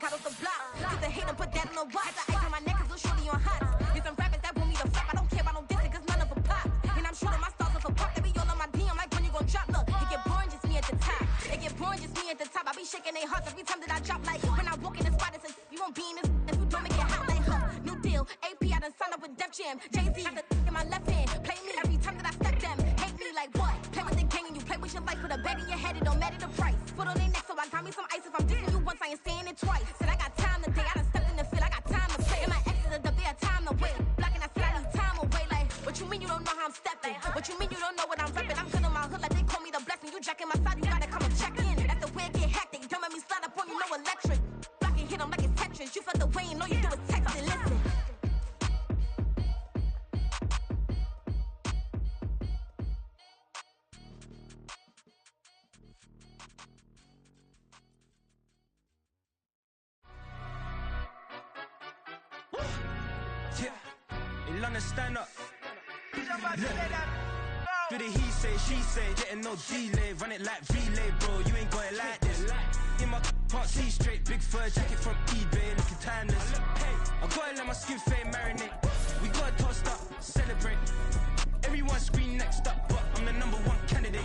got off the block. Used to hate him, put that on the watch. The ice on my neck is little shorty on hot. Get some rappers that want me to flop. I don't care about no dissing, cause none of them pop. And I'm shooting my stars off a pop. They be all on my DM like when you gon' drop. Look, it get boring, just me at the top. It get boring, just me at the top. I be shaking their hearts every time that I drop. Like when I walk in the spot, it says, you won't be in this. If you don't make it hot, like, huh. New deal, AP, I done signed up with Def Jam. Jay-Z got the in my left hand. Play me every time that I step them. Hate me like what? Play with the gang and you play with your life. Put a bag in your head, it don't matter the price. Foot on their neck, so I got me some ice. If I'm dissing you once, I ain't saying it twice. Said I got time today, I done stepped in the field, I got time to play. And my exit of the bear, time to wait. Blocking, I said I need time away. Like, what you mean you don't know how I'm stepping? What you mean you don't know what I'm repping? I'm good in my hood, like they call me the blessing. You jacking my side, you gotta come and check in. That's the way it get hectic. Don't make me slide up on you, no electric. Blocking, hit them like it's Tetris. You felt the way and all you do is text it, listen. Stand up. Do the he say, she say, getting no delay, run it like relay, bro. You ain't got it like this. In my can't see straight, big fur jacket from eBay, looking timeless. I gotta let my skin fade marinate. We gotta toast up, celebrate. Everyone scream next up, but I'm the #1 candidate.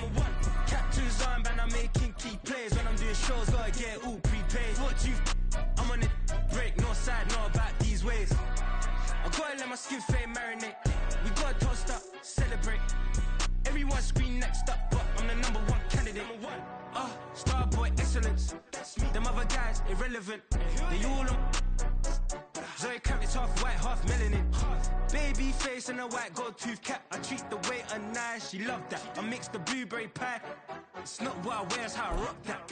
Captain's armband, I'm making key plays. When I'm doing shows, gotta get all prepaid. What you? I'm on it, break, no side, no about these ways. I gotta let my skin fade marinate. We gotta toast up, celebrate. Everyone scream next up, but I'm the #1 candidate. Starboy excellence. Them other guys irrelevant. They all on. Zoe Kravitz half white, half melanin. Baby face and a white gold tooth cap. I treat the waiter nice, she love that. I mix the blueberry pie. It's not what I wear, it's how I rock that.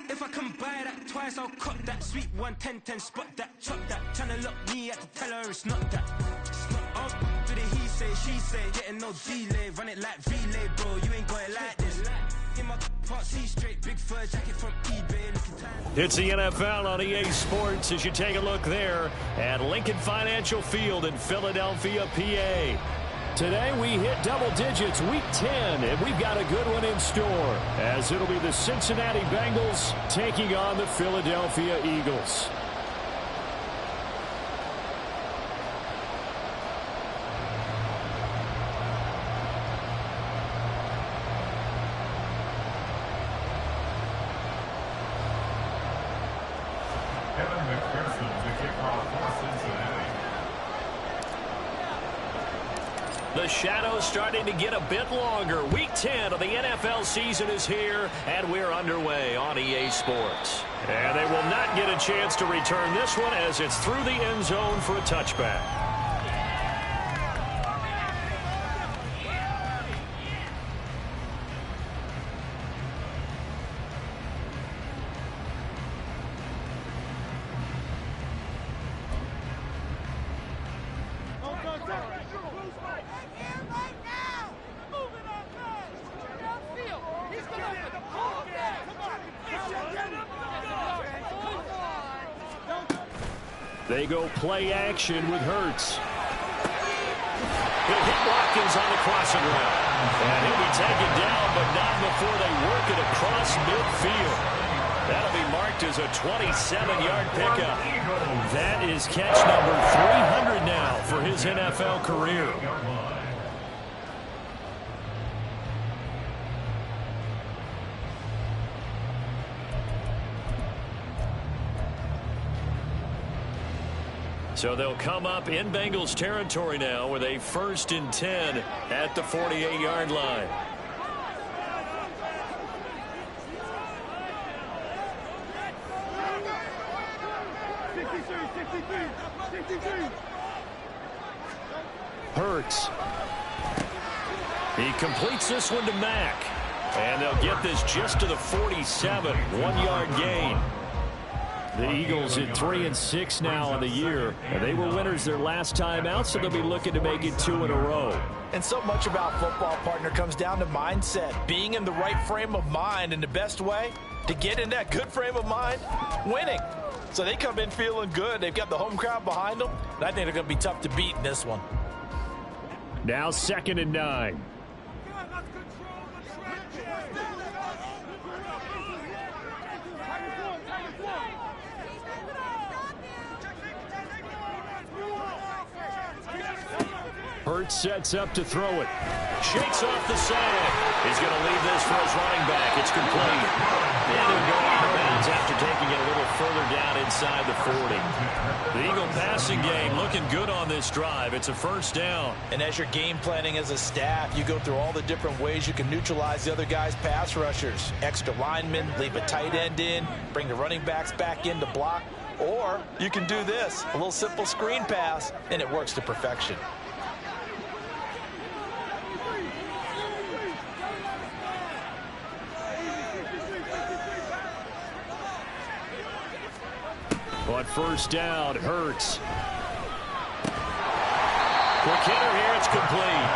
If I can buy that twice, I'll cut that. Sweet 110, spot that, chop that. Tryna lock me, I have to tell her it's not that. It's not up. Do the he say, she say, getting no delay. Run it like relay, bro. You ain't got it like this. In my can't see straight, big fur jacket from eBay, looking tight. It's the NFL on EA Sports as you take a look there at Lincoln Financial Field in Philadelphia, PA. Today we hit double digits, week 10, and we've got a good one in store, as it'll be the Cincinnati Bengals taking on the Philadelphia Eagles. The shadow's starting to get a bit longer. Week 10 of the NFL season is here, and we're underway on EA Sports. And they will not get a chance to return this one as it's through the end zone for a touchback. They go play action with Hurts. The hit Watkins on the crossing route. And he'll be taken down, but not before they work it across midfield. That'll be marked as a 27-yard pickup. That is catch number 300 now for his NFL career. So they'll come up in Bengals territory now with a 1st and 10 at the 48-yard line. Hurts. He completes this one to Mack. And they'll get this just to the 47. 1-yard gain. The Eagles at 3-6 now on the year. And they were winners their last time out, so they'll be looking to make it 2 in a row. And so much about football, partner, comes down to mindset. Being in the right frame of mind, and the best way to get in that good frame of mind, winning. So they come in feeling good. They've got the home crowd behind them. And I think they're going to be tough to beat in this one. Now 2nd and 9. Hurts sets up to throw it. Shakes off the sand. He's going to leave this for his running back. It's complete. And he'll go out of bounds after taking it a little further down inside the 40. The Eagle passing game looking good on this drive. It's a first down. And as you're game planning as a staff, you go through all the different ways you can neutralize the other guy's pass rushers. Extra linemen, leave a tight end in, bring the running backs back in to block. Or you can do this, a little simple screen pass, and it works to perfection. On first down, Hurts. Quick hitter here, it's complete.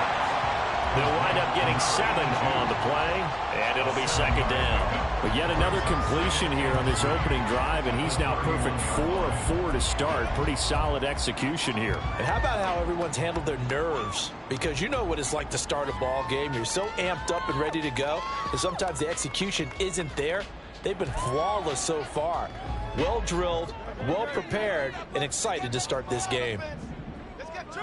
They'll wind up getting 7 on the play, and it'll be second down. But yet another completion here on this opening drive, and he's now perfect 4 of 4 to start. Pretty solid execution here. And how about how everyone's handled their nerves? Because you know what it's like to start a ball game. You're so amped up and ready to go, and sometimes the execution isn't there. They've been flawless so far. Well drilled, well prepared, and excited to start this game. Let's get two.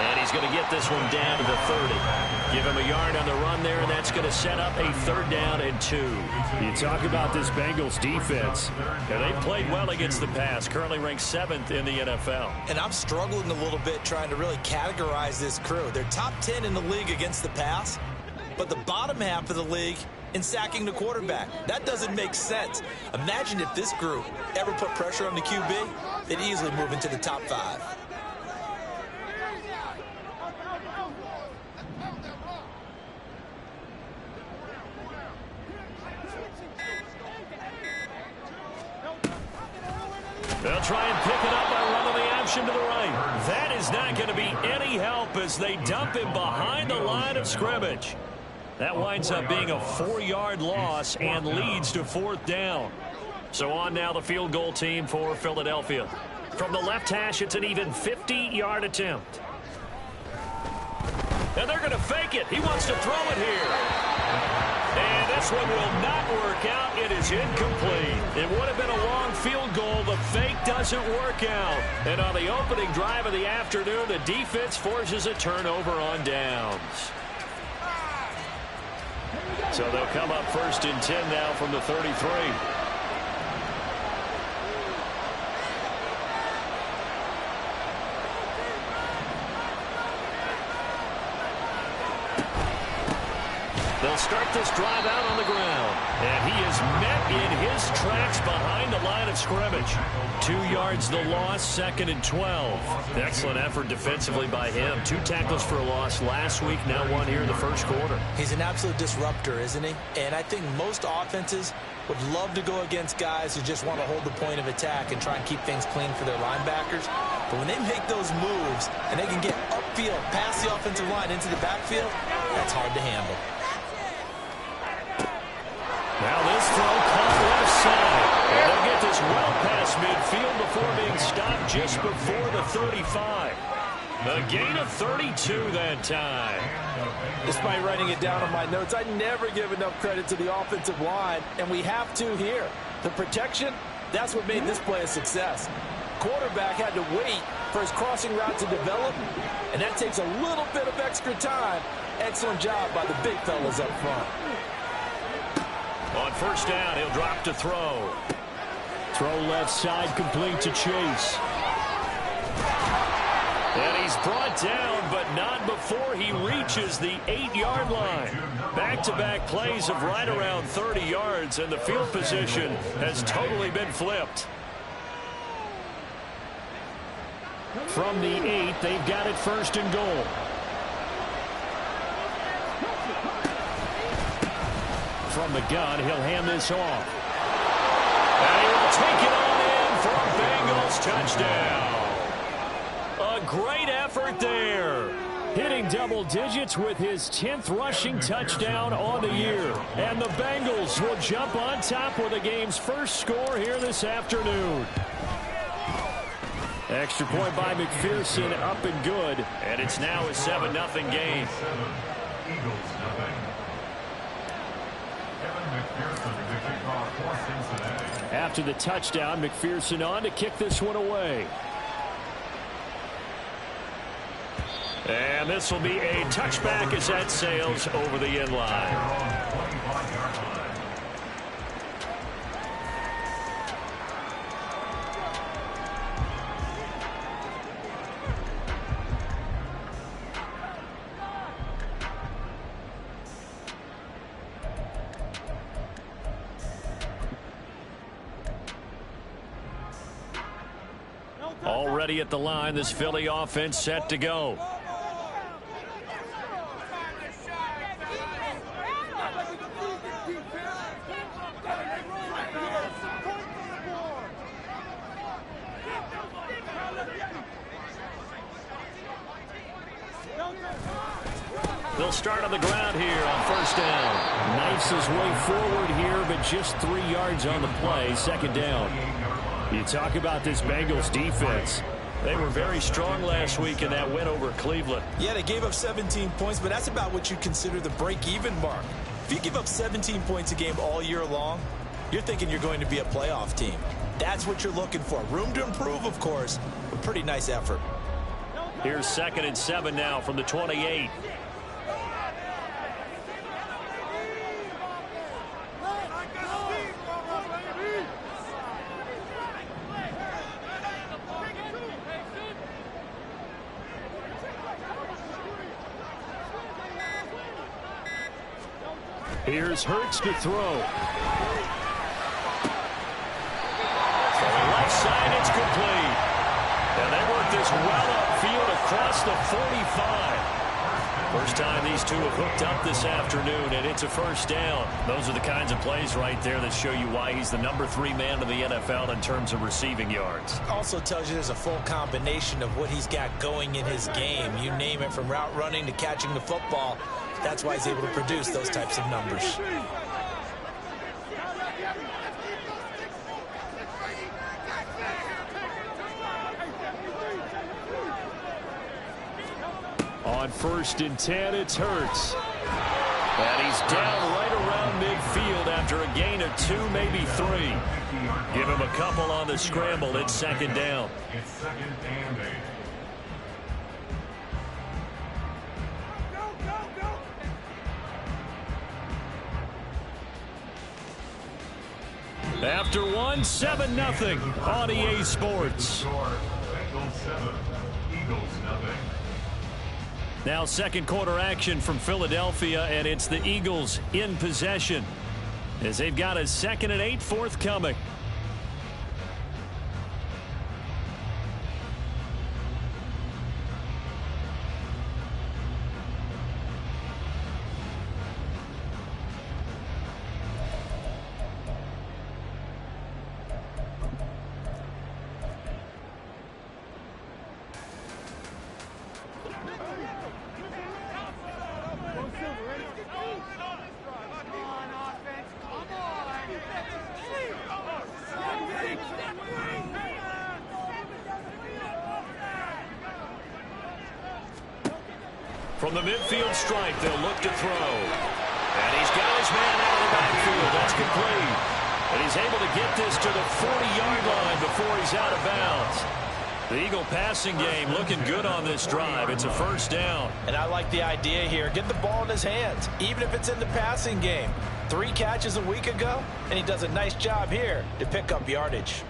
And he's going to get this one down to the 30. Give him a yard on the run there, and that's going to set up a third down and 2. You talk about this Bengals defense. They played well against the pass, currently ranked 7th in the NFL. And I'm struggling a little bit trying to really categorize this crew. They're top 10 in the league against the pass, but the bottom half of the league in sacking the quarterback. That doesn't make sense. Imagine if this group ever put pressure on the QB, they'd easily move into the top 5. They'll try and pick it up by running the option to the right. That is not going to be any help as they dump him behind the line of scrimmage. That winds up being a 4-yard loss and leads to 4th down. So on now the field goal team for Philadelphia. From the left hash, it's an even 50-yard attempt. And they're going to fake it. He wants to throw it here. And this one will not work out. It is incomplete. It would have been a long field goal. The fake doesn't work out. And on the opening drive of the afternoon, the defense forces a turnover on downs. So they'll come up 1st and 10 now from the 33. They'll start this drive out on the ground. And he is met in his tracks behind the line of scrimmage. 2 yards the loss, 2nd and 12. Excellent effort defensively by him. 2 tackles for a loss last week, now 1 here in the first quarter. He's an absolute disruptor, isn't he? And I think most offenses would love to go against guys who just want to hold the point of attack and try and keep things clean for their linebackers. But when they make those moves and they can get upfield past the offensive line into the backfield, that's hard to handle. Now this throw caught left side. And they'll get this well past midfield before being stopped just before the 35. A gain of 32 that time. Despite writing it down on my notes, I never give enough credit to the offensive line, and we have to here. The protection, that's what made this play a success. Quarterback had to wait for his crossing route to develop, and that takes a little bit of extra time. Excellent job by the big fellas up front. On first down, he'll drop to throw. Throw left side, complete to Chase. And he's brought down, but not before he reaches the 8-yard line. Back-to-back plays of right around 30 yards, and the field position has totally been flipped. From the 8, they've got it 1st and goal. From the gun, he'll hand this off. And he will take it on in for a Bengals touchdown. A great effort there. Hitting double digits with his 10th rushing touchdown on the year. And the Bengals will jump on top with the game's first score here this afternoon. Extra point by McPherson, up and good. And it's now a 7-0 game. After the touchdown, McPherson on to kick this one away. And this will be a touchback as that sails over the end line. Already at the line, this Philly offense set to go. They'll start on the ground here on first down. Knifes his way forward here, but just 3 yards on the play. Second down. You talk about this Bengals defense. They were very strong last week in that win over Cleveland. Yeah, they gave up 17 points, but that's about what you consider the break-even mark. If you give up 17 points a game all year long, you're thinking you're going to be a playoff team. That's what you're looking for. Room to improve, of course, but pretty nice effort. Here's 2nd and 7 now from the 28. Here's Hurts to throw. To the left side, it's complete. And they work this well upfield across the 45. First time these two have hooked up this afternoon, and it's a first down. Those are the kinds of plays right there that show you why he's the number 3 man in the NFL in terms of receiving yards. Also tells you there's a full combination of what he's got going in his game. You name it, from route running to catching the football. That's why he's able to produce those types of numbers. On 1st and 10, it's Hurts. And he's down right around midfield after a gain of 2, maybe 3. Give him a couple on the scramble. It's 2nd down. It's 2nd and 8. After one, 7-0 on EA Sports. Bengals 7, Eagles 0. Now second quarter action from Philadelphia, and it's the Eagles in possession as they've got a 2nd and 8 forthcoming. From the midfield stripe, they'll look to throw. And he's got his man out of the backfield. That's complete. And he's able to get this to the 40-yard line before he's out of bounds. The Eagle passing game looking good on this drive. It's a first down. And I like the idea here. Get the ball in his hands, even if it's in the passing game. 3 catches a week ago, and he does a nice job here to pick up yardage.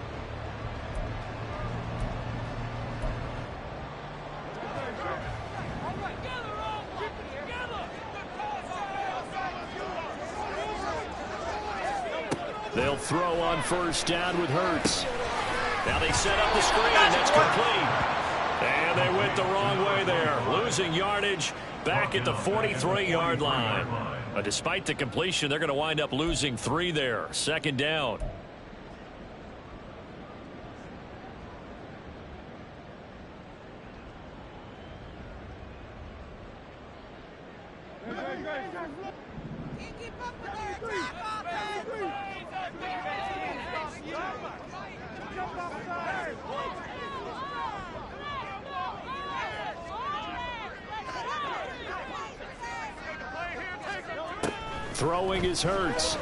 They'll throw on first down with Hurts. Now they set up the screen. That's complete. And they went the wrong way there. Losing yardage back at the 43-yard line. But despite the completion, they're going to wind up losing 3 there. 2nd down. Throwing is Hurts.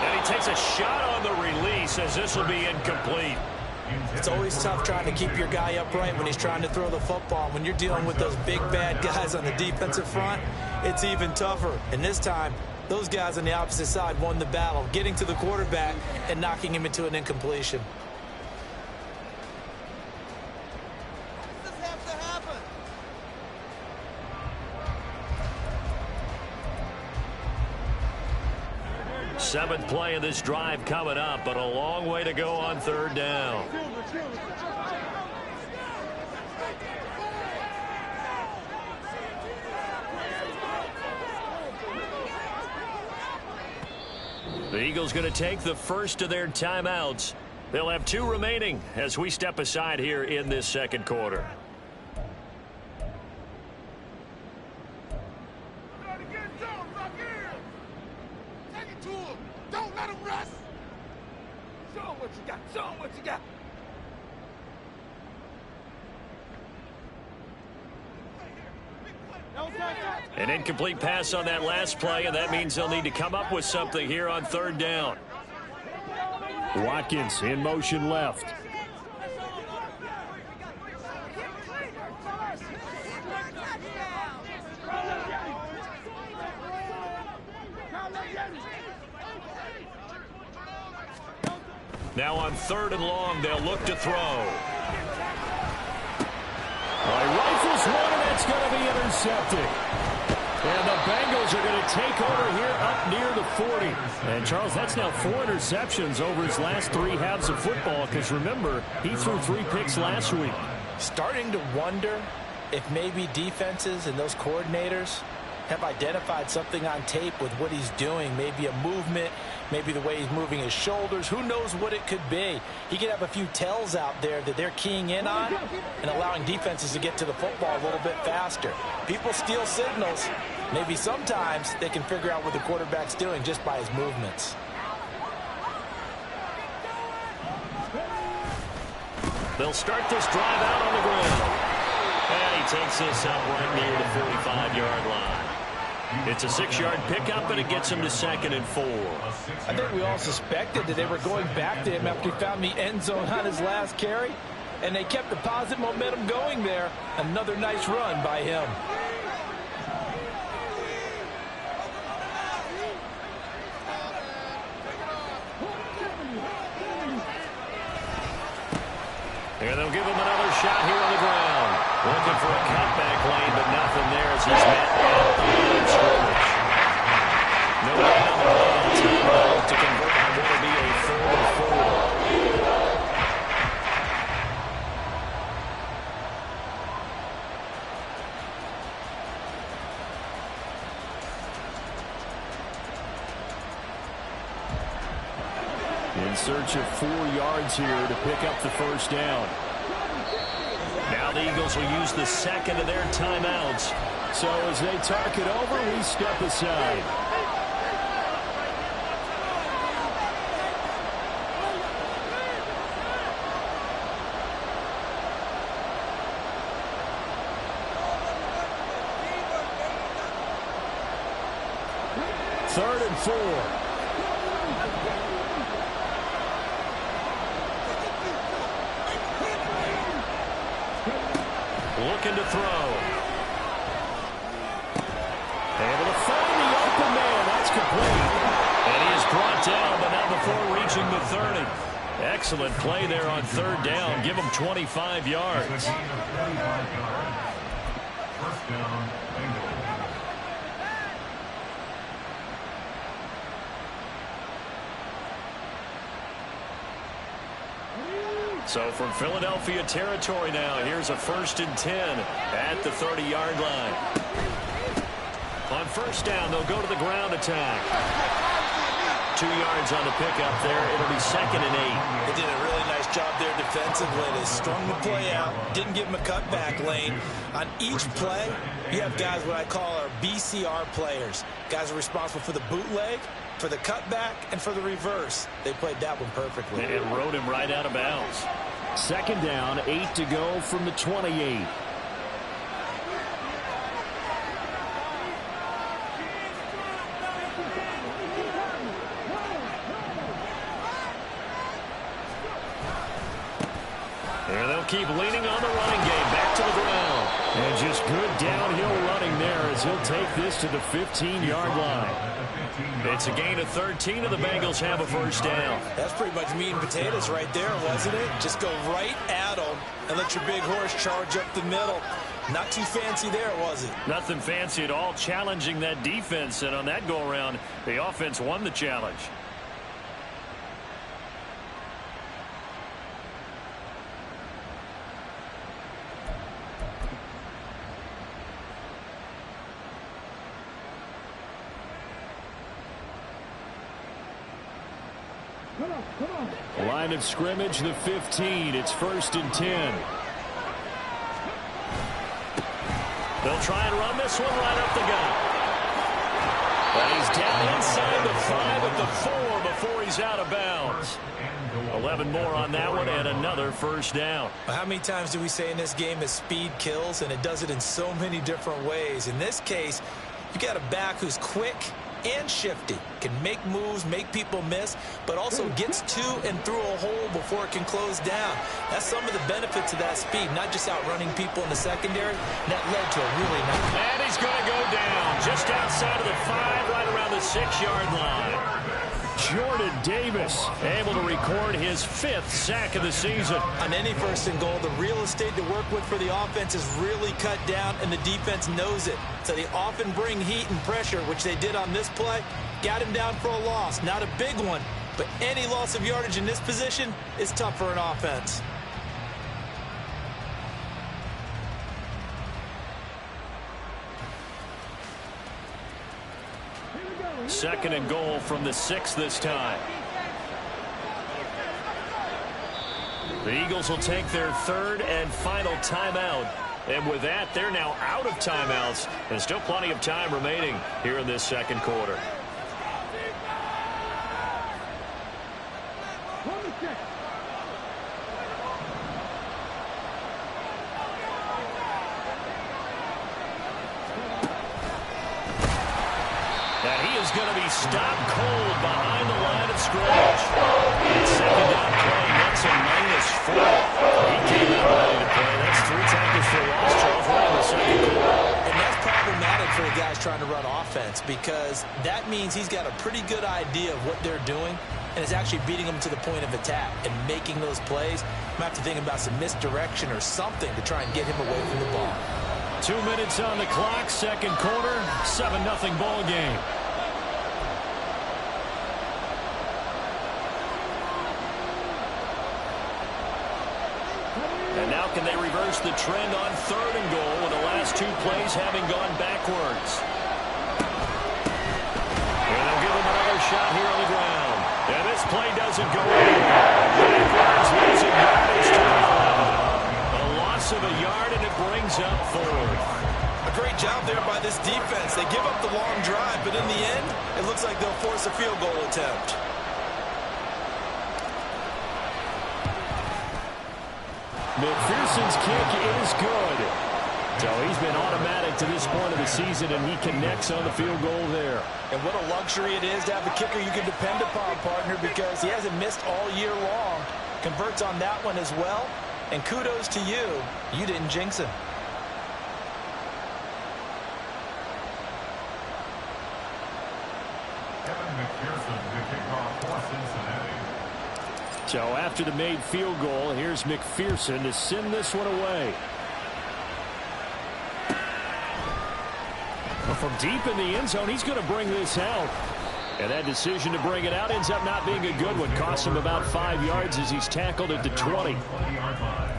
And he takes a shot on the release as this will be incomplete. It's always tough trying to keep your guy upright when he's trying to throw the football. When you're dealing with those big, bad guys on the defensive front, it's even tougher. And this time, those guys on the opposite side won the battle, getting to the quarterback and knocking him into an incompletion. Seventh play of this drive coming up, but a long way to go on third down. The Eagles going to take the first of their timeouts. They'll have 2 remaining as we step aside here in this second quarter. An incomplete pass on that last play, and that means they'll need to come up with something here on third down. Watkins in motion left. Now on third and long, they'll look to throw. Rifles one, and that's going to be intercepted. And the Bengals are going to take over here up near the 40. And, Charles, that's now 4 interceptions over his last 3 halves of football, because, remember, he threw 3 picks last week. Starting to wonder if maybe defenses and those coordinators have identified something on tape with what he's doing. Maybe a movement, maybe the way he's moving his shoulders. Who knows what it could be? He could have a few tells out there that they're keying in on and allowing defenses to get to the football a little bit faster. People steal signals. Maybe sometimes they can figure out what the quarterback's doing just by his movements. They'll start this drive out on the ground. And he takes this up right near the 45-yard line. It's a 6-yard pickup, and it gets him to 2nd and 4. I think we all suspected that they were going back to him after he found the end zone on his last carry, and they kept the positive momentum going there. Another nice run by him. And they'll give him another shot here on the ground. Looking for a cutback lane, but nothing there as he's met at the line of scrimmage. No way on the ball to convert on what will be a 4th and 4. In search of 4 yards here to pick up the first down. Now the Eagles will use the 2nd of their timeouts. So as they talk it over, we step aside. Third and 4. Looking to throw. Able to find the open man. That's complete. And he is brought down, but not before reaching the 30. Excellent play there on third down. Give him 25 yards. First down, Bengals. So from Philadelphia territory now, here's a 1st and 10 at the 30-yard line. On first down, they'll go to the ground attack. 2 yards on the pickup there. It'll be 2nd and 8. They did a really nice job there defensively. They strung the play out, didn't give him a cutback lane. On each play, you have guys what I call our BCR players. Guys are responsible for the bootleg, for the cutback, and for the reverse. They played that one perfectly. And rode him right out of bounds. 2nd down, 8 to go from the 28. keep leaning on the running game. Back to the ground. And just good downhill running there as he'll take this to the 15-yard line. It's a gain of 13, and the Bengals have a first down. That's pretty much meat and potatoes right there, wasn't it? Just go right at them and let your big horse charge up the middle. Not too fancy there, was it? Nothing fancy at all, challenging that defense. And on that go-around, the offense won the challenge. Line of scrimmage, the 15. It's 1st and 10. They'll try and run this one right up the gut. But he's down inside the 5 at the 4 before he's out of bounds. 11 more on that one and another first down. How many times do we say in this game that speed kills, and it does it in so many different ways? In this case, you got a back who's quick and shifty, can make moves, make people miss, but also gets to and through a hole before it can close down. That's some of the benefits of that speed, not just outrunning people in the secondary. That led to a really nice. And he's going to go down just outside of the 5, right around the 6-yard line. Jordan Davis able to record his 5th sack of the season. On any 1st and goal, the real estate to work with for the offense is really cut down, and the defense knows it. So they often bring heat and pressure, which they did on this play. Got him down for a loss. Not a big one, but any loss of yardage in this position is tough for an offense. Second and goal from the 6 this time. The Eagles will take their 3rd and final timeout. And with that, they're now out of timeouts. And still plenty of time remaining here in this second quarter. And he is going to be stopped cold behind the line of scrimmage. It's second down play. That's a -4. He came out ready to play. That's 3 tackles for loss, Charles, right in the second quarter. And that's problematic for the guys trying to run offense, because that means he's got a pretty good idea of what they're doing and is actually beating them to the point of attack and making those plays. Might have to think about some misdirection or something to try and get him away from the ball. 2 minutes on the clock, second quarter, 7-0 ball game. And now can they reverse the trend on 3rd and goal with the last 2 plays having gone backwards? And they'll give him another shot here on the ground. And this play doesn't go anywhere. Backwards losing yardage to the 11. A loss of a yard, and it brings up 4th. A great job there by this defense. They give up the long drive, but in the end, it looks like they'll force a field goal attempt. McPherson's kick is good. So he's been automatic to this point of the season, and he connects on the field goal there. And what a luxury it is to have a kicker you can depend upon, partner, because he hasn't missed all year long. Converts on that one as well. And kudos to you. You didn't jinx him. McPherson to kick off for Cincinnati. So after the made field goal, here's McPherson to send this one away. Well, from deep in the end zone, he's going to bring this out. And that decision to bring it out ends up not being a good one. Costs him about 5 yards as he's tackled at the 20. 20-yard line.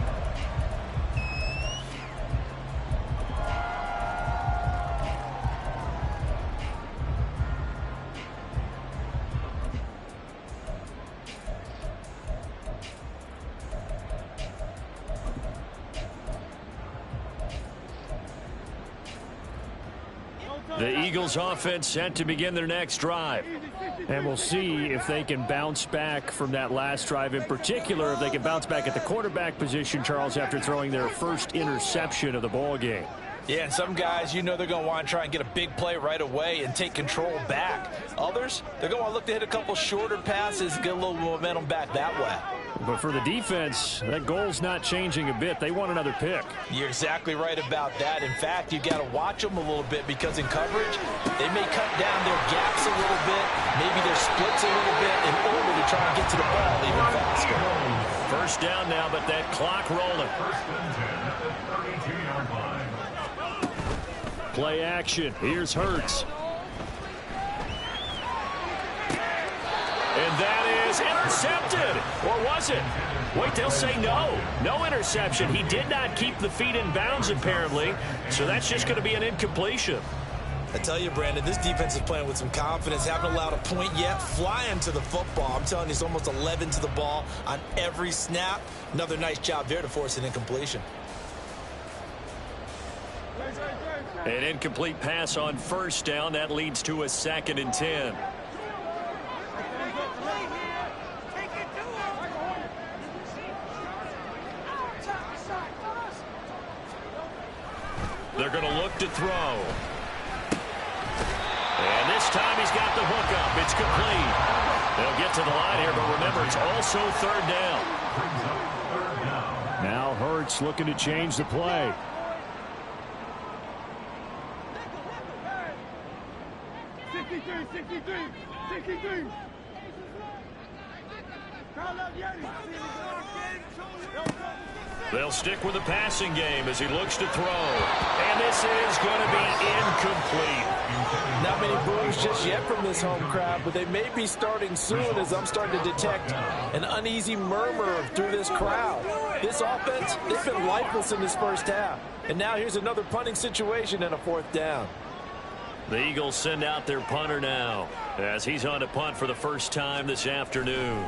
The Eagles offense set to begin their next drive. And we'll see if they can bounce back from that last drive. In particular, if they can bounce back at the quarterback position, Charles, after throwing their first interception of the ball game. Yeah, and some guys, you know they're going to want to try and get a big play right away and take control back. Others, they're going to look to hit a couple shorter passes, get a little momentum back that way. But for the defense, that goal's not changing a bit. They want another pick. You're exactly right about that. In fact, you got to watch them a little bit because in coverage, they may cut down their gaps a little bit, maybe their splits a little bit in order to try and get to the ball even faster. First down now, but that clock rolling. First and 10 at the 32-yard line. Play action. Here's Hurts. And that is intercepted. Or was it? Wait, they'll say no. No interception. He did not keep the feet in bounds, apparently. So that's just going to be an incompletion. I tell you, Brandon, this defense is playing with some confidence. Haven't allowed a point yet. Flying to the football. I'm telling you, it's almost 11 to the ball on every snap. Another nice job there to force an incompletion. An incomplete pass on first down. That leads to a 2nd and 10. They're going to look to throw. And this time he's got the hook up. It's complete. They'll get to the line here, but remember, it's also 3rd down. Now Hurts looking to change the play. They'll stick with the passing game as he looks to throw. And this is going to be incomplete. Not many boos just yet from this home crowd, but they may be starting soon as I'm starting to detect an uneasy murmur through this crowd. This offense, they've been lifeless in this first half. And now here's another punting situation and a 4th down. The Eagles send out their punter now as he's on to punt for the first time this afternoon.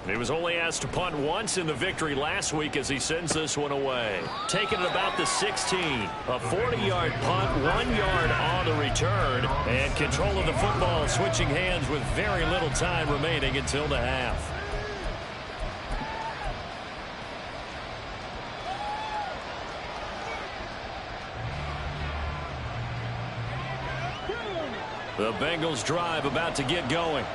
He was only asked to punt once in the victory last week as he sends this one away. Taking it about the 16. A 40-yard punt, 1 yard on the return. And control of the football switching hands with very little time remaining until the half. The Bengals drive about to get going.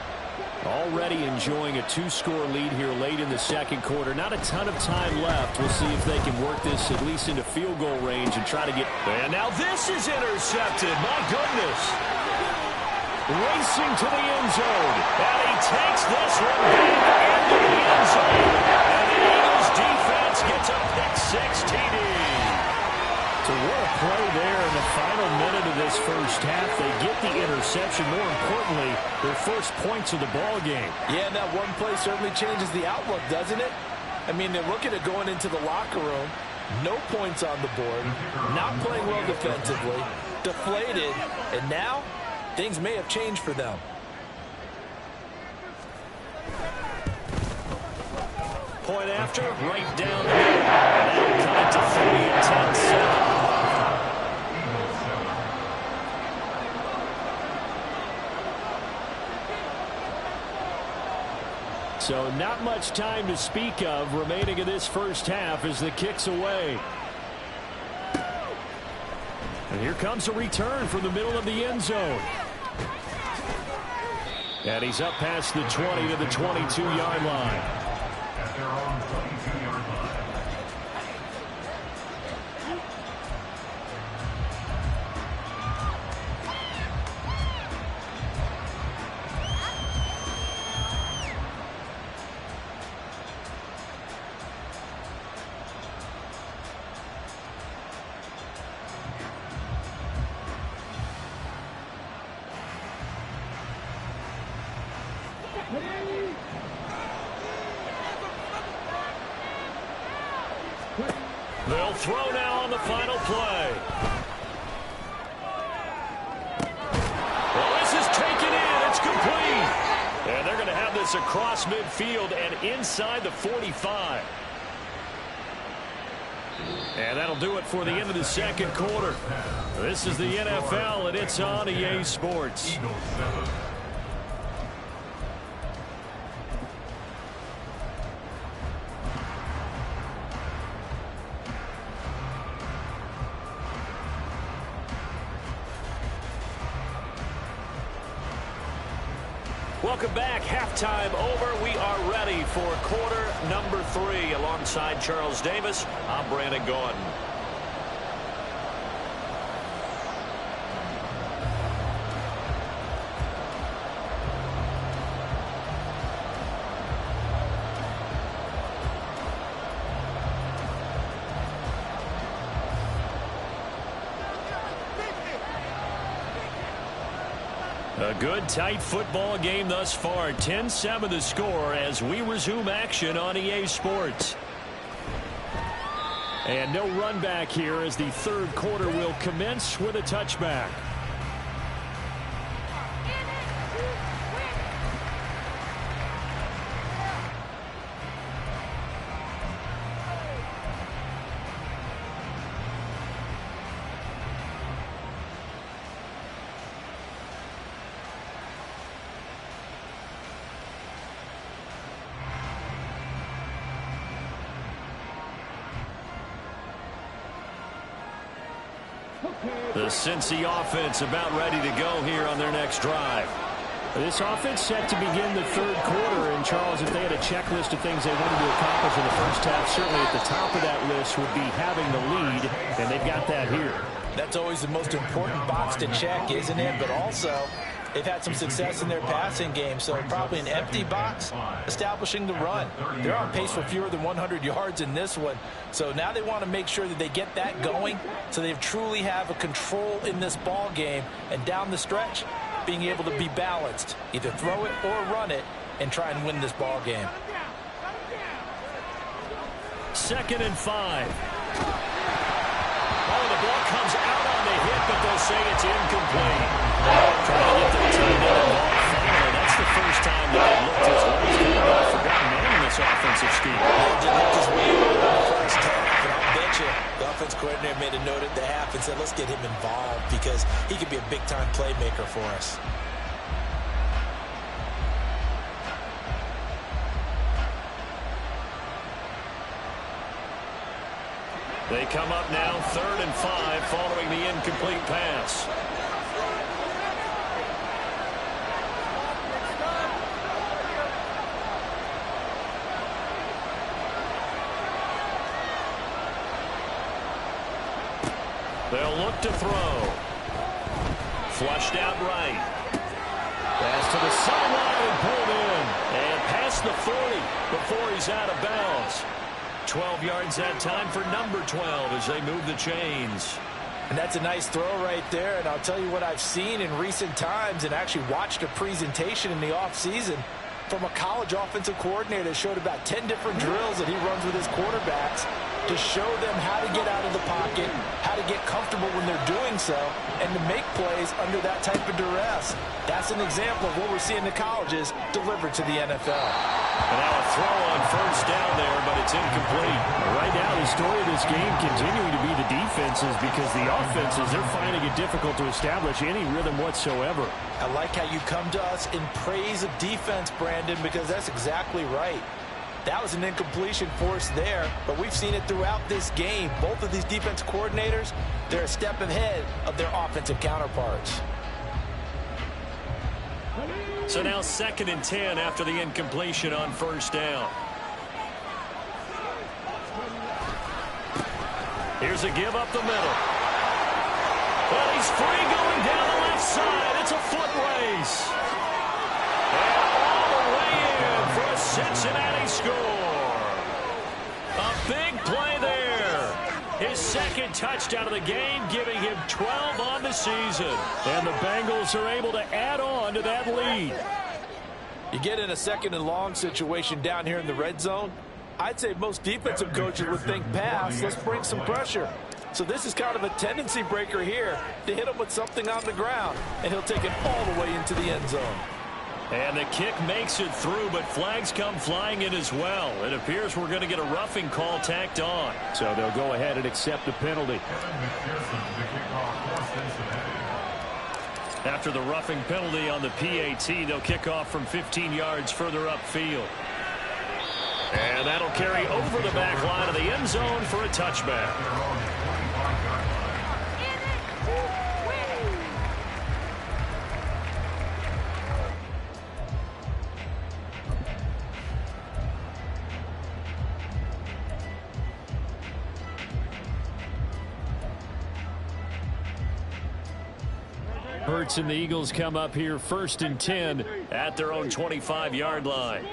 Already enjoying a 2-score lead here late in the 2nd quarter. Not a ton of time left. We'll see if they can work this at least into field goal range and try to get... And now this is intercepted. My goodness. Racing to the end zone. And he takes this one back into the end zone. And the Eagles defense gets a pick-6 TD. So what a play there in the final minute of this first half. They get the interception. More importantly, their first points of the ball game. Yeah, and that one play certainly changes the outlook, doesn't it? I mean, they're looking at going into the locker room. No points on the board. Not playing well defensively. Deflated. And now, things may have changed for them. Point after, right down the middle. And that'll cut it to 3 and 10-7. So not much time to speak of remaining in this first half as the kick's away. And here comes a return from the middle of the end zone. And he's up past the 20 to the 22-yard line. At their own 22-yard line. They'll throw now on the final play. Well, this is taken in. It's complete. And they're going to have this across midfield and inside the 45. And that'll do it for the end of the 2nd quarter. This is the NFL, and it's on EA Sports. Eagles 7. Welcome back. Halftime over. We are ready for quarter number 3. Alongside Charles Davis, I'm Brandon Gaudin. A good, tight football game thus far. 10-7 the score as we resume action on EA Sports. And no run back here as the third quarter will commence with a touchback. The Cincy offense about ready to go here on their next drive. This offense set to begin the third quarter. And, Charles, if they had a checklist of things they wanted to accomplish in the first half, certainly at the top of that list would be having the lead, and they've got that here. That's always the most important box to check, isn't it? But also, they've had some success in their passing game, so probably an empty box establishing the run. They're on pace for fewer than 100 yards in this one. So now they want to make sure that they get that going so they truly have a control in this ball game. And down the stretch, being able to be balanced, either throw it or run it, and try and win this ball game. 2nd and 5. Oh, the ball comes out on the hit, but they'll say it's incomplete. Trying to get the tight end involved finally. That's the first time that they've looked as well as they've forgotten man in this offensive scheme. They just looked his way over in the first half, and I'll bet you the offense coordinator made a note at the half and said, let's get him involved because he could be a big-time playmaker for us. They come up now 3rd and 5 following the incomplete pass. They'll look to throw. Flushed out right. Pass to the sideline and pulled in. And past the 40 before he's out of bounds. 12 yards that time for number 12 as they move the chains. And that's a nice throw right there. And I'll tell you what I've seen in recent times and actually watched a presentation in the offseason from a college offensive coordinator that showed about 10 different drills that he runs with his quarterbacks to show them how to get out of the pocket, how to get comfortable when they're doing so, and to make plays under that type of duress. That's an example of what we're seeing in the colleges delivered to the NFL. And now a throw on first down there, but it's incomplete. Right now, the story of this game continuing to be the defenses because the offenses, they're finding it difficult to establish any rhythm whatsoever. I like how you come to us in praise of defense, Brandon, because that's exactly right. That was an incompletion force there, but we've seen it throughout this game. Both of these defense coordinators, they're a step ahead of their offensive counterparts. So now 2nd and 10 after the incompletion on first down. Here's a give up the middle. Well, he's free going down the left side. It's a foot race. And all the way in for a Cincinnati score. A big play there. His 2nd touchdown of the game, giving him 12 on the season. And the Bengals are able to add on to that lead. You get in a 2nd and long situation down here in the red zone, I'd say most defensive coaches would think pass, let's bring some pressure. So this is kind of a tendency breaker here to hit him with something on the ground, and he'll take it all the way into the end zone. And the kick makes it through, but flags come flying in as well. It appears we're going to get a roughing call tacked on. So they'll go ahead and accept the penalty. After the roughing penalty on the PAT, they'll kick off from 15 yards further upfield. And that'll carry over the back line of the end zone for a touchback. Hurts and the Eagles come up here 1st and 10 at their own 25-yard line.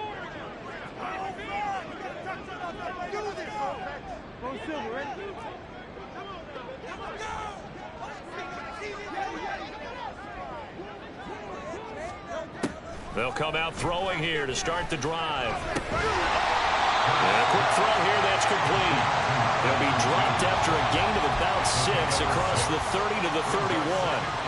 They'll come out throwing here to start the drive. And a quick throw here, that's complete. They'll be dropped after a gain of about 6 across the 30 to the 31.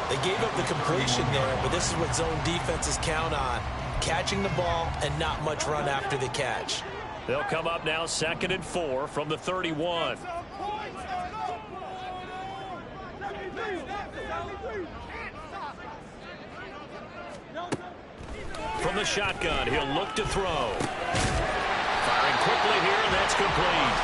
They gave up the completion there, but this is what zone defenses count on. Catching the ball and not much run after the catch. They'll come up now 2nd and 4 from the 31. From the shotgun, he'll look to throw. Firing quickly here, and that's complete.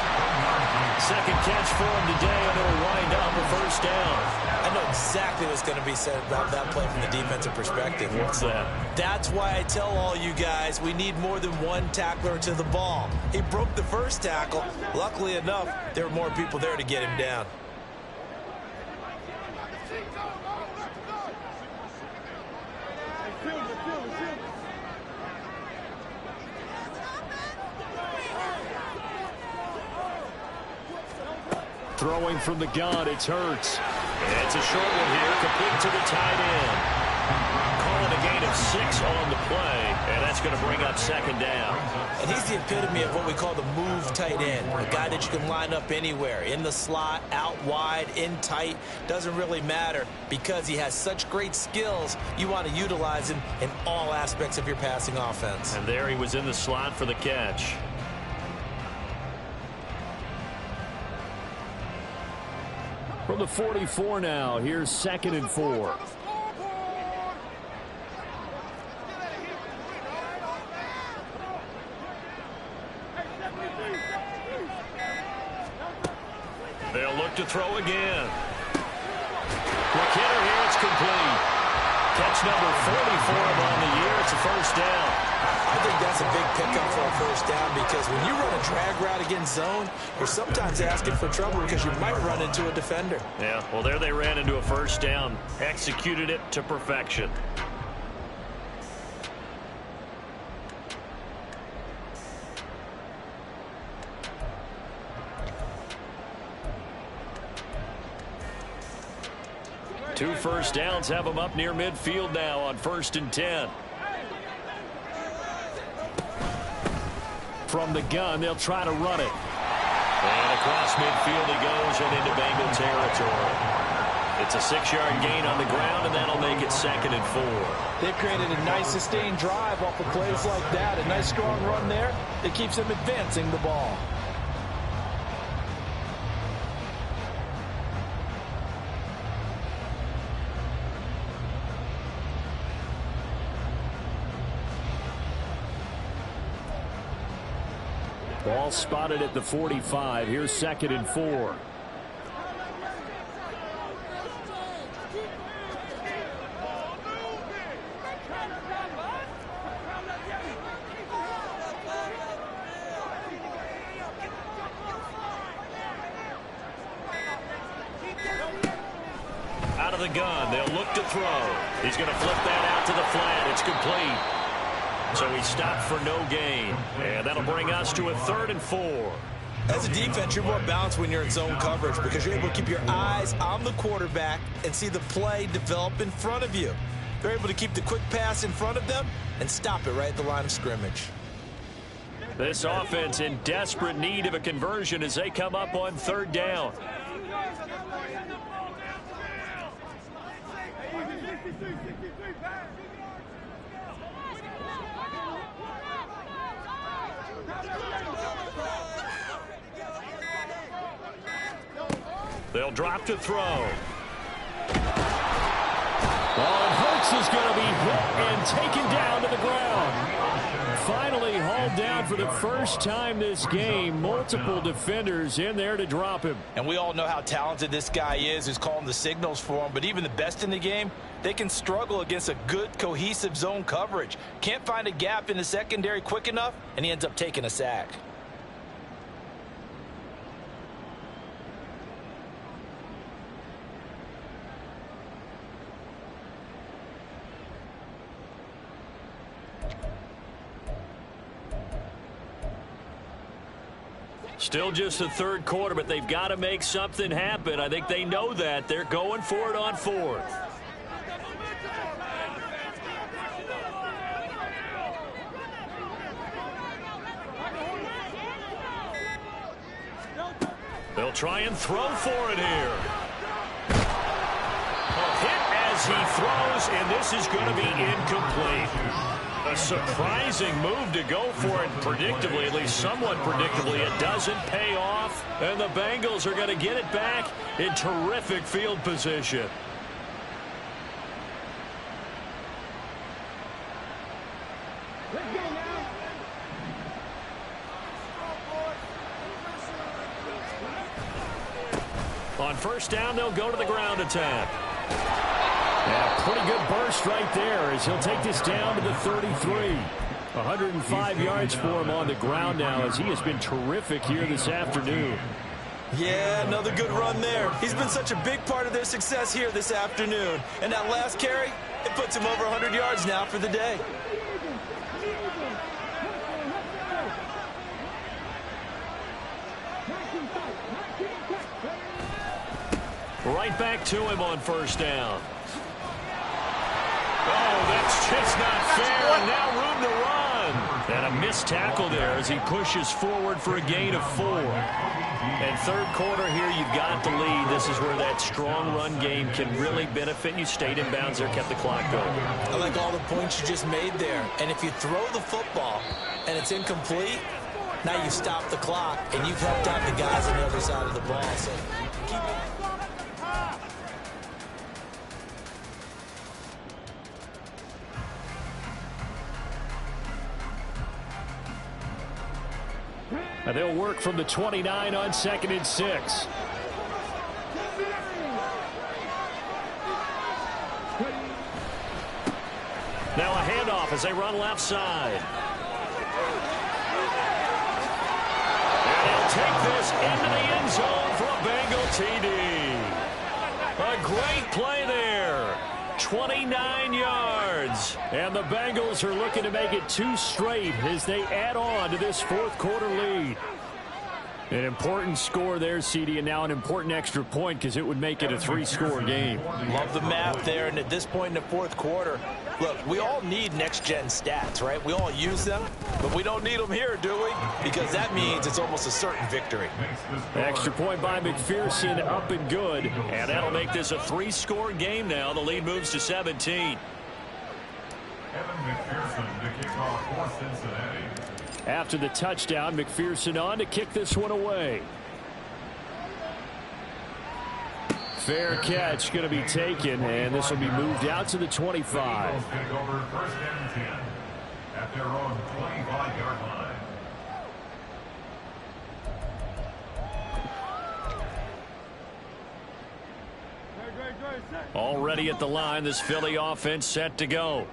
Second catch for him today, and it'll wind up a 1st down. I know exactly what's going to be said about that play from the defensive perspective. What's that? That's why I tell all you guys we need more than one tackler to the ball. He broke the first tackle. Luckily enough, there were more people there to get him down. Throwing from the gun, it's Hurts. And it's a short one here, complete to the tight end. Calling a gain of 6 on the play, and that's going to bring up 2nd down. And he's the epitome of what we call the move tight end, a guy that you can line up anywhere, in the slot, out wide, in tight, doesn't really matter. Because he has such great skills, you want to utilize him in all aspects of your passing offense. And there he was in the slot for the catch. From the 44 now, here's 2nd and 4. They'll look to throw again. Quick hitter here, it's complete. Catch number 44 on the year, it's a 1st down. I think that's a big pickup for a 1st down because when you run a drag route against zone, you're sometimes asking for trouble because you might run into a defender. Yeah, well, there they ran into a 1st down. Executed it to perfection. Two 1st downs have them up near midfield now on 1st and 10. From the gun, they'll try to run it. And across midfield he goes and into Bengal territory. It's a 6-yard gain on the ground, and that'll make it 2nd and 4. They've created a nice sustained drive off of plays like that. A nice strong run there that keeps them advancing the ball. Ball spotted at the 45. Here's 2nd and 4. Out of the gun, they'll look to throw. He's going to flip that out to the flat. It's complete. So he stopped for no gain. And that'll bring us to a 3rd and 4. As a defense, you're more balanced when you're in zone coverage because you're able to keep your eyes on the quarterback and see the play develop in front of you. They're able to keep the quick pass in front of them and stop it right at the line of scrimmage. This offense in desperate need of a conversion as they come up on 3rd down. They'll drop to throw. Well, and Hurts is going to be hit and taken down to the ground. Finally hauled down for the first time this game. Multiple defenders in there to drop him. And we all know how talented this guy is who's calling the signals for him. But even the best in the game, they can struggle against a good, cohesive zone coverage. Can't find a gap in the secondary quick enough, and he ends up taking a sack. Still just the third quarter, but they've got to make something happen. I think they know that. They're going for it on fourth. They'll try and throw for it here. A hit as he throws, and this is going to be incomplete. A surprising move to go for it predictably, at least somewhat predictably. It doesn't pay off, and the Bengals are going to get it back in terrific field position. On first down, they'll go to the ground attack. Yeah, pretty good burst right there as he'll take this down to the 33. 105 yards for him on the ground now as he has been terrific here this afternoon. Yeah, another good run there. He's been such a big part of their success here this afternoon. And that last carry, it puts him over 100 yards now for the day. Right back to him on first down. Oh, that's just not fair. And now room to run. And a missed tackle there as he pushes forward for a gain of 4. And third quarter here, you've got the lead. This is where that strong run game can really benefit you. Stayed in bounds there, kept the clock going. I like all the points you just made there. And if you throw the football and it's incomplete, now you stop the clock and you've helped out the guys on the other side of the ball. So keep it. And they'll work from the 29 on 2nd and 6. Now a handoff as they run left side. And he'll take this into the end zone for a Bengal TD. A great play there. 29 yards. And the Bengals are looking to make it 2 straight as they add on to this fourth quarter lead. An important score there, CD, and now an important extra point because it would make it a 3-score game. Love the math there, and at this point in the fourth quarter, look, we all need next-gen stats, right? We all use them, but we don't need them here, do we? Because that means it's almost a certain victory. Extra point by McPherson, up and good, and that'll make this a 3-score game now. The lead moves to 17. Evan McPherson to kick off for Cincinnati. After the touchdown, McPherson on to kick this one away. Fair catch going to be taken, and this will be moved out to the 25. Bengals take over 1st and 10 at their own 25-yard line. Already at the line, this Philly offense set to go.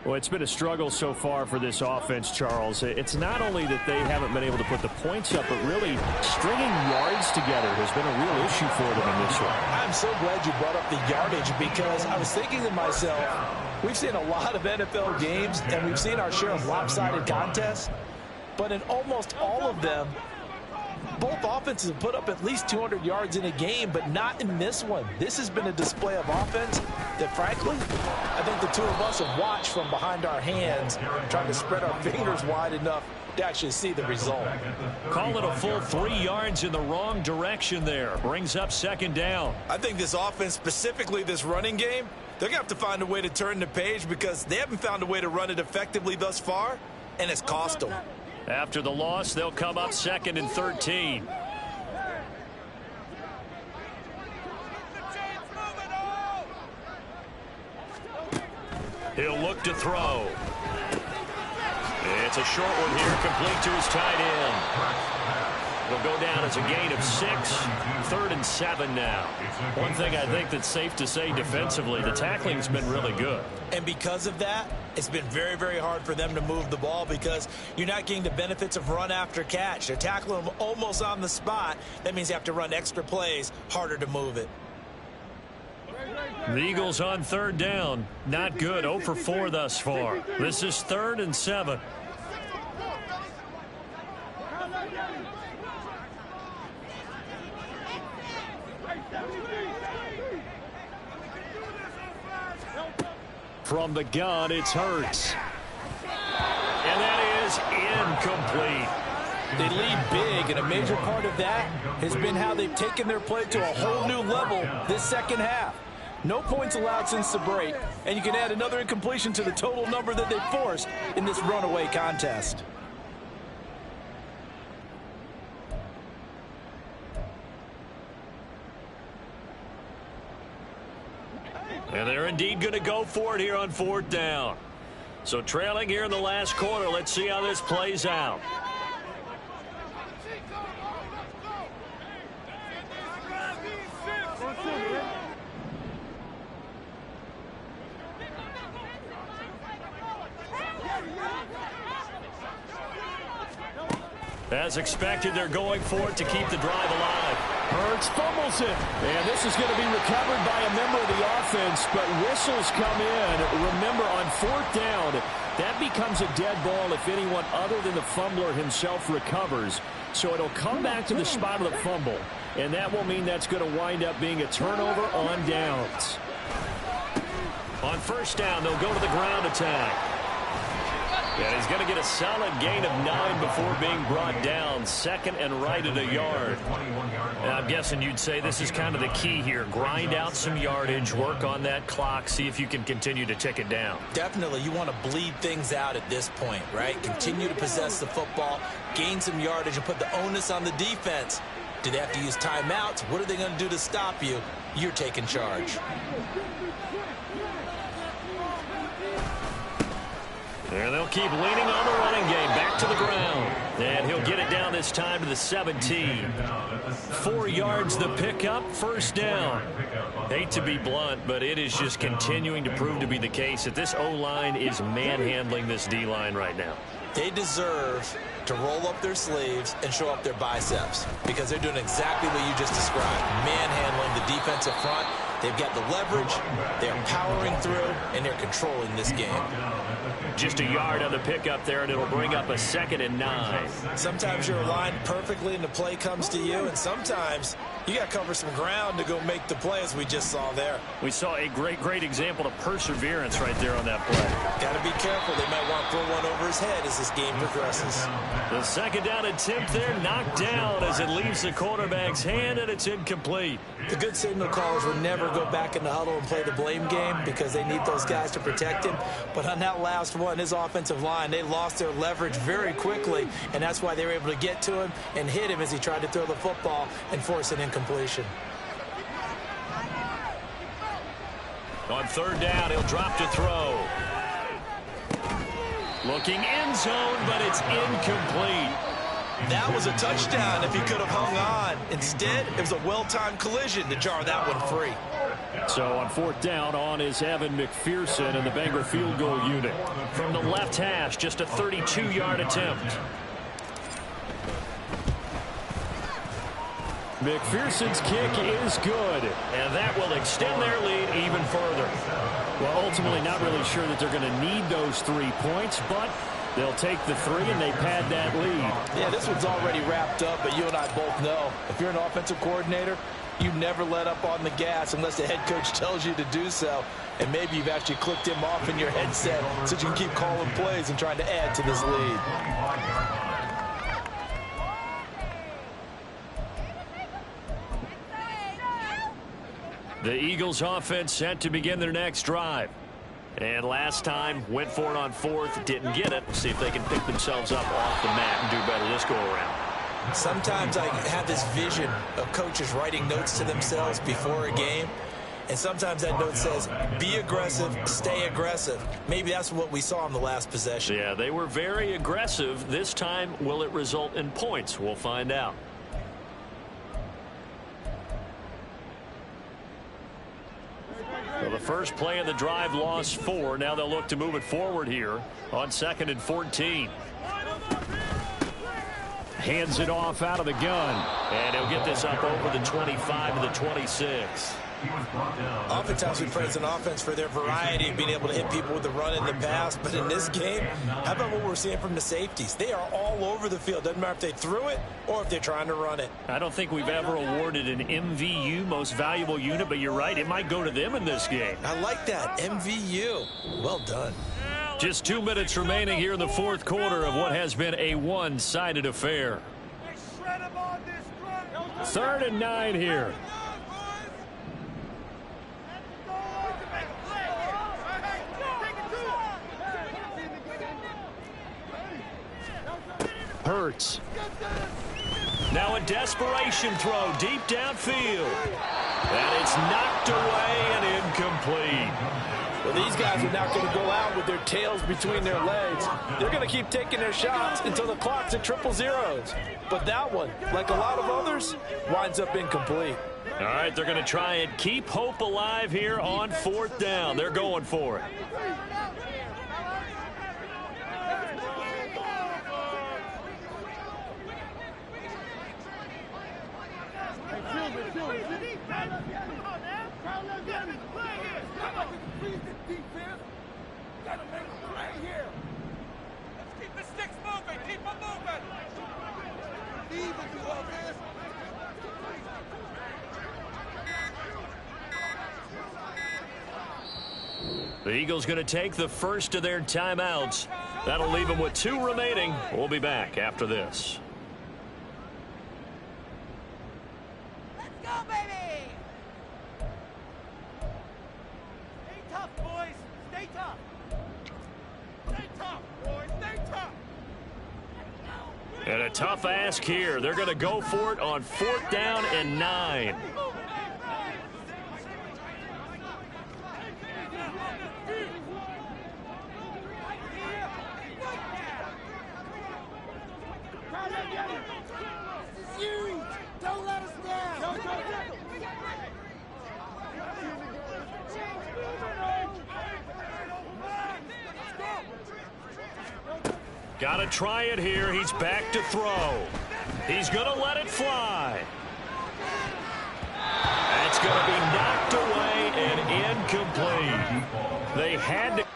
Well, it's been a struggle so far for this offense, Charles. It's not only that they haven't been able to put the points up, but really stringing yards together has been a real issue for them in this one. I'm so glad you brought up the yardage because I was thinking to myself, we've seen a lot of NFL games and we've seen our share of lopsided contests, but in almost all of them, both offenses have put up at least 200 yards in a game, but not in this one. This has been a display of offense that, frankly, I think the two of us have watched from behind our hands, trying to spread our fingers wide enough to actually see the result. Call it a full 3 yards in the wrong direction there. Brings up 2nd down. I think this offense, specifically this running game, they're going to have to find a way to turn the page because they haven't found a way to run it effectively thus far, and it's cost them. After the loss, they'll come up 2nd and 13. He'll look to throw. It's a short one here, complete to his tight end. It'll go down as a gain of 6. 3rd and 7 now. One thing I think that's safe to say defensively, the tackling's been really good. And because of that, it's been very, very hard for them to move the ball because you're not getting the benefits of run after catch. They're tackling them almost on the spot. That means you have to run extra plays, harder to move it. The Eagles on 3rd down. Not good. 0 for 4 thus far. This is 3rd and 7. From the gun, it's Hurts. And that is incomplete. They lead big, and a major part of that has been how they've taken their play to a whole new level this second half. No points allowed since the break, and you can add another incompletion to the total number that they forced in this runaway contest. And they're indeed going to go for it here on 4th down. So trailing here in the last quarter, let's see how this plays out. As expected, they're going for it to keep the drive alive. Hurts fumbles it. And this is going to be recovered by a member of the offense, but whistles come in. Remember, on 4th down, that becomes a dead ball if anyone other than the fumbler himself recovers. So it'll come back to the spot of the fumble, and that will mean that's going to wind up being a turnover on downs. On 1st down, they'll go to the ground attack. And he's going to get a solid gain of 9 before being brought down. 2nd and right at a yard. And I'm guessing you'd say this is kind of the key here. Grind out some yardage, work on that clock, see if you can continue to tick it down. Definitely, you want to bleed things out at this point, right? Continue to possess the football, gain some yardage, and put the onus on the defense. Do they have to use timeouts? What are they going to do to stop you? You're taking charge. And they'll keep leaning on the running game. Back to the ground. And he'll get it down this time to the 17. 4 yards the pickup. 1st down. Hate to be blunt, but it is just continuing to prove to be the case that this O-line is manhandling this D-line right now. They deserve to roll up their sleeves and show up their biceps because they're doing exactly what you just described. Manhandling the defensive front. They've got the leverage. They're powering through, and they're controlling this game. Just a yard on the pickup there, and it'll bring up a 2nd and 9. Sometimes you're aligned perfectly and the play comes to you, and sometimes you got to cover some ground to go make the play, as we just saw there. We saw a great example of perseverance right there on that play. Got to be careful. They might want to throw one over his head as this game progresses. The 2nd down attempt there knocked down as it leaves the quarterback's hand, and it's incomplete. The good signal callers would never go back in the huddle and play the blame game because they need those guys to protect him. But on that last one, his offensive line, they lost their leverage very quickly, and that's why they were able to get to him and hit him as he tried to throw the football and force an incompletion. On 3rd down, he'll drop to throw. Looking end zone, but it's incomplete. That was a touchdown if he could have hung on. Instead, it was a well-timed collision to jar that one free. So on 4th down, on is Evan McPherson and the Bengal field goal unit. From the left hash, just a 32-yard attempt. McPherson's kick is good, and that will extend their lead even further. Well, ultimately not really sure that they're going to need those 3 points, but they'll take the 3 and they pad that lead. Yeah, this one's already wrapped up, but you and I both know if you're an offensive coordinator, you never let up on the gas unless the head coach tells you to do so. And maybe you've actually clicked him off in your headset so you can keep calling plays and trying to add to this lead. The Eagles offense set to begin their next drive. And last time, went for it on 4th, didn't get it. See if they can pick themselves up off the mat and do better this go-around. Sometimes I have this vision of coaches writing notes to themselves before a game. And sometimes that note says, be aggressive, stay aggressive. Maybe that's what we saw in the last possession. Yeah, they were very aggressive. This time, will it result in points? We'll find out. Well, the first play of the drive lost 4. Now they'll look to move it forward here on 2nd and 14. Hands it off out of the gun. And he'll get this up over the 25 to the 26. He was brought down. Oftentimes we praise an offense for their variety of being able to hit people with the run and the pass, but in this game, how about what we're seeing from the safeties? They are all over the field. Doesn't matter if they threw it or if they're trying to run it. I don't think we've ever awarded an MVU, most valuable unit, but you're right, it might go to them in this game. I like that, MVU. Well done. Just 2 minutes remaining here in the fourth quarter of what has been a one-sided affair. 3rd and 9 here. Hurts. Now a desperation throw deep downfield. And it's knocked away and incomplete. Well, these guys are not going to go out with their tails between their legs. They're going to keep taking their shots until the clock's at 000. But that one, like a lot of others, winds up incomplete. All right, they're going to try and keep hope alive here on 4th down. They're going for it. The Eagles going to take the first of their timeouts. That'll leave them with 2 remaining. We'll be back after this. Let's go, baby! Stay tough, boys. Stay tough. Stay tough, boys. Stay tough. And a tough ask here. They're going to go for it on 4th down and 9. Don't let us down. Got to try it here. He's back to throw. He's going to let it fly. That's going to be knocked away and incomplete. They had to